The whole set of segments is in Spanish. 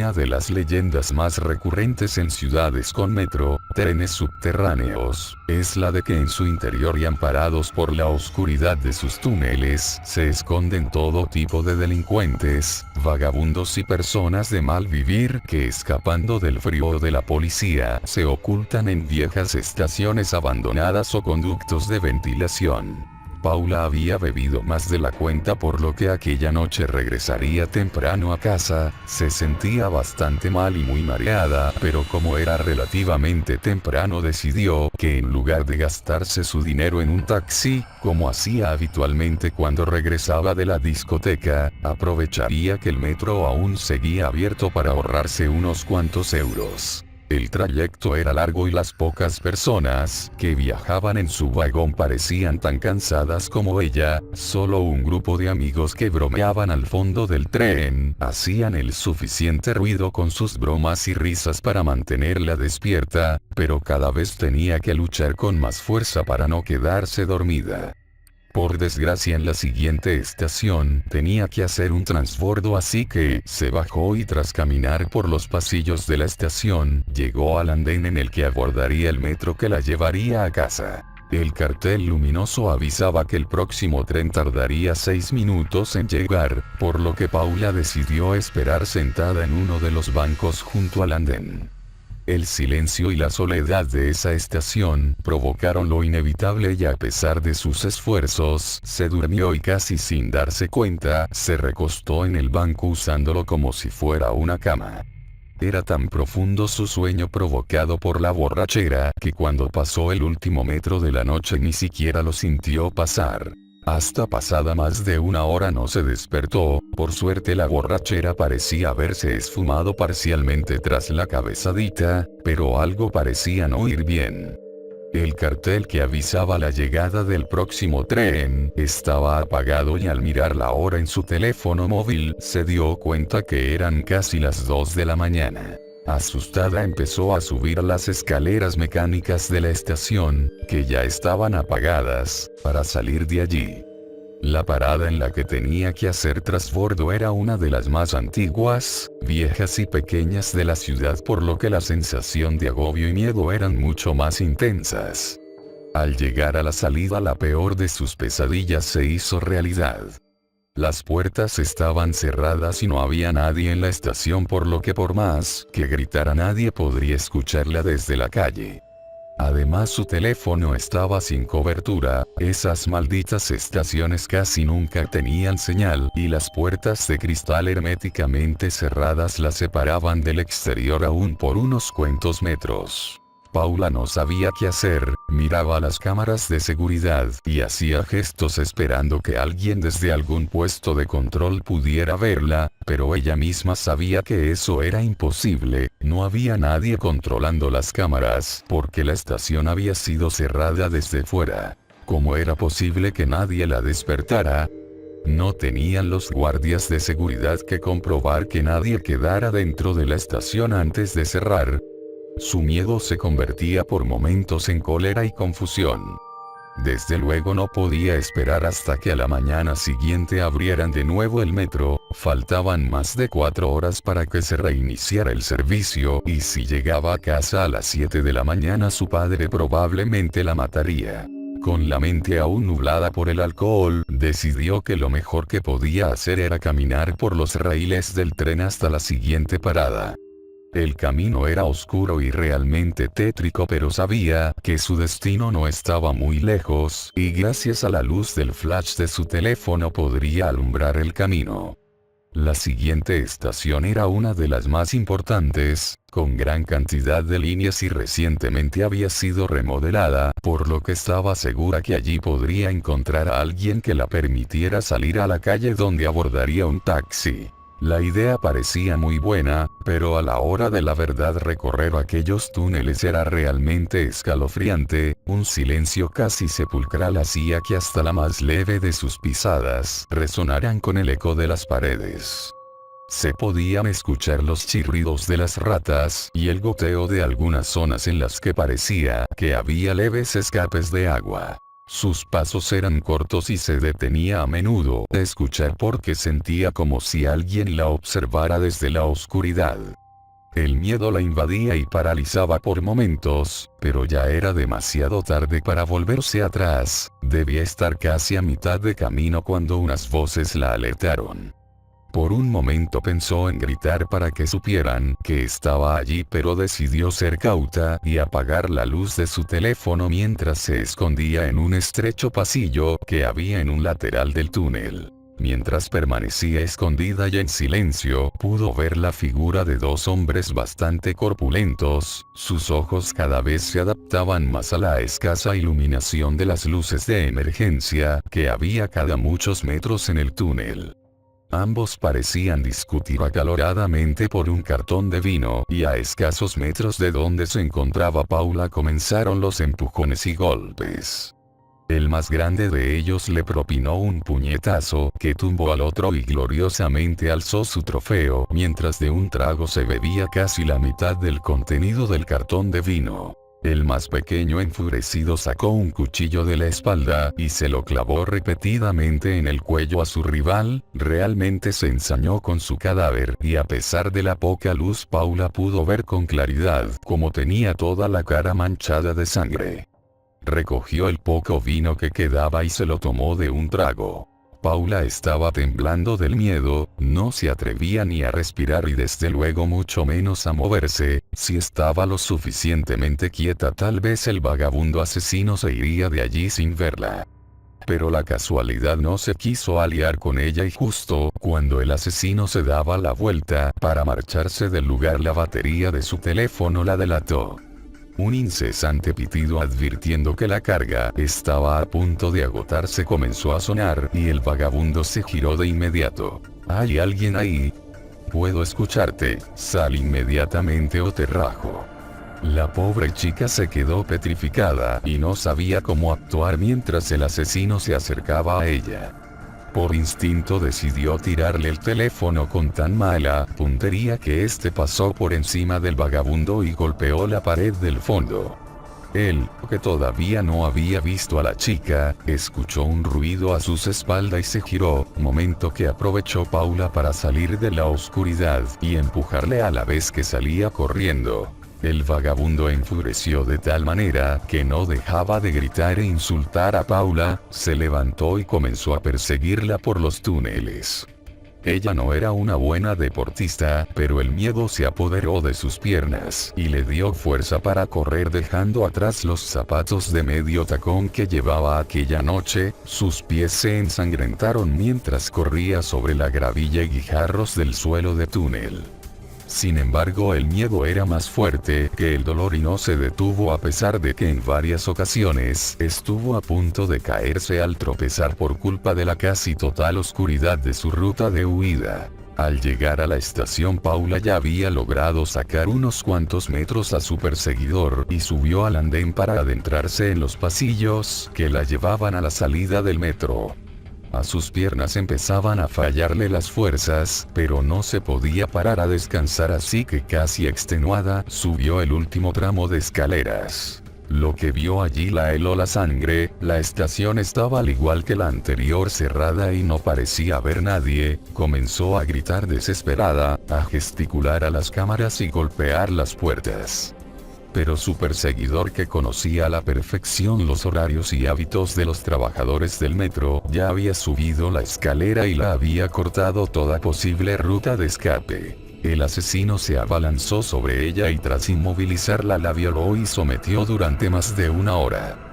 Una de las leyendas más recurrentes en ciudades con metro, trenes subterráneos, es la de que en su interior y amparados por la oscuridad de sus túneles, se esconden todo tipo de delincuentes, vagabundos y personas de mal vivir que escapando del frío de la policía, se ocultan en viejas estaciones abandonadas o conductos de ventilación. Paula había bebido más de la cuenta por lo que aquella noche regresaría temprano a casa, se sentía bastante mal y muy mareada, pero como era relativamente temprano decidió que en lugar de gastarse su dinero en un taxi, como hacía habitualmente cuando regresaba de la discoteca, aprovecharía que el metro aún seguía abierto para ahorrarse unos cuantos euros. El trayecto era largo y las pocas personas que viajaban en su vagón parecían tan cansadas como ella, solo un grupo de amigos que bromeaban al fondo del tren, hacían el suficiente ruido con sus bromas y risas para mantenerla despierta, pero cada vez tenía que luchar con más fuerza para no quedarse dormida. Por desgracia en la siguiente estación tenía que hacer un transbordo así que se bajó y tras caminar por los pasillos de la estación, llegó al andén en el que abordaría el metro que la llevaría a casa. El cartel luminoso avisaba que el próximo tren tardaría 6 minutos en llegar, por lo que Paula decidió esperar sentada en uno de los bancos junto al andén. El silencio y la soledad de esa estación provocaron lo inevitable y a pesar de sus esfuerzos, se durmió y casi sin darse cuenta, se recostó en el banco usándolo como si fuera una cama. Era tan profundo su sueño provocado por la borrachera que cuando pasó el último metro de la noche ni siquiera lo sintió pasar. Hasta pasada más de una hora no se despertó, por suerte la borrachera parecía haberse esfumado parcialmente tras la cabezadita, pero algo parecía no ir bien. El cartel que avisaba la llegada del próximo tren estaba apagado y al mirar la hora en su teléfono móvil se dio cuenta que eran casi las 2 de la mañana. Asustada empezó a subir las escaleras mecánicas de la estación, que ya estaban apagadas, para salir de allí. La parada en la que tenía que hacer transbordo era una de las más antiguas, viejas y pequeñas de la ciudad por lo que la sensación de agobio y miedo eran mucho más intensas. Al llegar a la salida la peor de sus pesadillas se hizo realidad. Las puertas estaban cerradas y no había nadie en la estación por lo que por más que gritara nadie podría escucharla desde la calle. Además su teléfono estaba sin cobertura, esas malditas estaciones casi nunca tenían señal y las puertas de cristal herméticamente cerradas la separaban del exterior aún por unos cuantos metros. Paula no sabía qué hacer, miraba las cámaras de seguridad y hacía gestos esperando que alguien desde algún puesto de control pudiera verla, pero ella misma sabía que eso era imposible, no había nadie controlando las cámaras porque la estación había sido cerrada desde fuera. ¿Cómo era posible que nadie la despertara? ¿No tenían los guardias de seguridad que comprobar que nadie quedara dentro de la estación antes de cerrar? Su miedo se convertía por momentos en cólera y confusión. Desde luego no podía esperar hasta que a la mañana siguiente abrieran de nuevo el metro, faltaban más de 4 horas para que se reiniciara el servicio y si llegaba a casa a las 7 de la mañana su padre probablemente la mataría. Con la mente aún nublada por el alcohol, decidió que lo mejor que podía hacer era caminar por los raíles del tren hasta la siguiente parada. El camino era oscuro y realmente tétrico pero sabía que su destino no estaba muy lejos y gracias a la luz del flash de su teléfono podría alumbrar el camino. La siguiente estación era una de las más importantes, con gran cantidad de líneas y recientemente había sido remodelada, por lo que estaba segura que allí podría encontrar a alguien que la permitiera salir a la calle donde abordaría un taxi. La idea parecía muy buena, pero a la hora de la verdad recorrer aquellos túneles era realmente escalofriante, un silencio casi sepulcral hacía que hasta la más leve de sus pisadas resonaran con el eco de las paredes. Se podían escuchar los chirridos de las ratas y el goteo de algunas zonas en las que parecía que había leves escapes de agua. Sus pasos eran cortos y se detenía a menudo a escuchar porque sentía como si alguien la observara desde la oscuridad. El miedo la invadía y paralizaba por momentos, pero ya era demasiado tarde para volverse atrás. Debía estar casi a mitad de camino cuando unas voces la alertaron. Por un momento pensó en gritar para que supieran que estaba allí, pero decidió ser cauta y apagar la luz de su teléfono mientras se escondía en un estrecho pasillo que había en un lateral del túnel. Mientras permanecía escondida y en silencio, pudo ver la figura de dos hombres bastante corpulentos. Sus ojos cada vez se adaptaban más a la escasa iluminación de las luces de emergencia que había cada muchos metros en el túnel. Ambos parecían discutir acaloradamente por un cartón de vino, y a escasos metros de donde se encontraba Paula comenzaron los empujones y golpes. El más grande de ellos le propinó un puñetazo que tumbó al otro y gloriosamente alzó su trofeo, mientras de un trago se bebía casi la mitad del contenido del cartón de vino. El más pequeño enfurecido sacó un cuchillo de la espalda y se lo clavó repetidamente en el cuello a su rival. Realmente se ensañó con su cadáver, y a pesar de la poca luz Paula pudo ver con claridad cómo tenía toda la cara manchada de sangre. Recogió el poco vino que quedaba y se lo tomó de un trago. Paula estaba temblando del miedo, no se atrevía ni a respirar y desde luego mucho menos a moverse. Si estaba lo suficientemente quieta, tal vez el vagabundo asesino se iría de allí sin verla. Pero la casualidad no se quiso aliar con ella y justo cuando el asesino se daba la vuelta para marcharse del lugar, la batería de su teléfono la delató. Un incesante pitido advirtiendo que la carga estaba a punto de agotarse comenzó a sonar y el vagabundo se giró de inmediato. ¿Hay alguien ahí? Puedo escucharte, sal inmediatamente o te rajo. La pobre chica se quedó petrificada y no sabía cómo actuar mientras el asesino se acercaba a ella. Por instinto decidió tirarle el teléfono con tan mala puntería que este pasó por encima del vagabundo y golpeó la pared del fondo. Él, que todavía no había visto a la chica, escuchó un ruido a sus espaldas y se giró, momento que aprovechó Paula para salir de la oscuridad y empujarle a la vez que salía corriendo. El vagabundo enfureció de tal manera que no dejaba de gritar e insultar a Paula, se levantó y comenzó a perseguirla por los túneles. Ella no era una buena deportista, pero el miedo se apoderó de sus piernas y le dio fuerza para correr dejando atrás los zapatos de medio tacón que llevaba aquella noche. Sus pies se ensangrentaron mientras corría sobre la gravilla y guijarros del suelo de túnel. Sin embargo, el miedo era más fuerte que el dolor y no se detuvo a pesar de que en varias ocasiones estuvo a punto de caerse al tropezar por culpa de la casi total oscuridad de su ruta de huida. Al llegar a la estación, Paula ya había logrado sacar unos cuantos metros a su perseguidor y subió al andén para adentrarse en los pasillos que la llevaban a la salida del metro. A sus piernas empezaban a fallarle las fuerzas, pero no se podía parar a descansar, así que casi extenuada, subió el último tramo de escaleras. Lo que vio allí la heló la sangre. La estación estaba al igual que la anterior, cerrada y no parecía haber nadie. Comenzó a gritar desesperada, a gesticular a las cámaras y golpear las puertas. Pero su perseguidor, que conocía a la perfección los horarios y hábitos de los trabajadores del metro, ya había subido la escalera y la había cortado toda posible ruta de escape. El asesino se abalanzó sobre ella y tras inmovilizarla la violó y sometió durante más de una hora.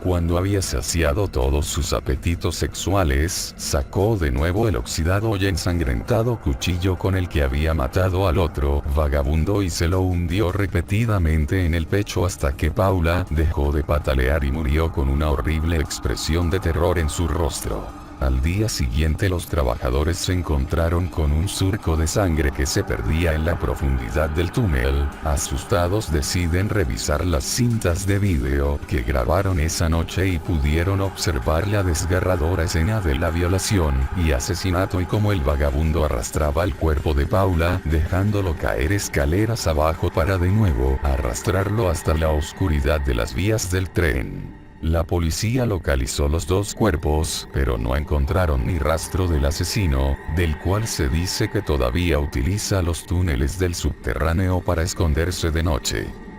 Cuando había saciado todos sus apetitos sexuales, sacó de nuevo el oxidado y ensangrentado cuchillo con el que había matado al otro vagabundo y se lo hundió repetidamente en el pecho hasta que Paula dejó de patalear y murió con una horrible expresión de terror en su rostro. Al día siguiente los trabajadores se encontraron con un surco de sangre que se perdía en la profundidad del túnel. Asustados deciden revisar las cintas de vídeo que grabaron esa noche y pudieron observar la desgarradora escena de la violación y asesinato y cómo el vagabundo arrastraba el cuerpo de Paula, dejándolo caer escaleras abajo para de nuevo arrastrarlo hasta la oscuridad de las vías del tren. La policía localizó los dos cuerpos, pero no encontraron ni rastro del asesino, del cual se dice que todavía utiliza los túneles del subterráneo para esconderse de noche.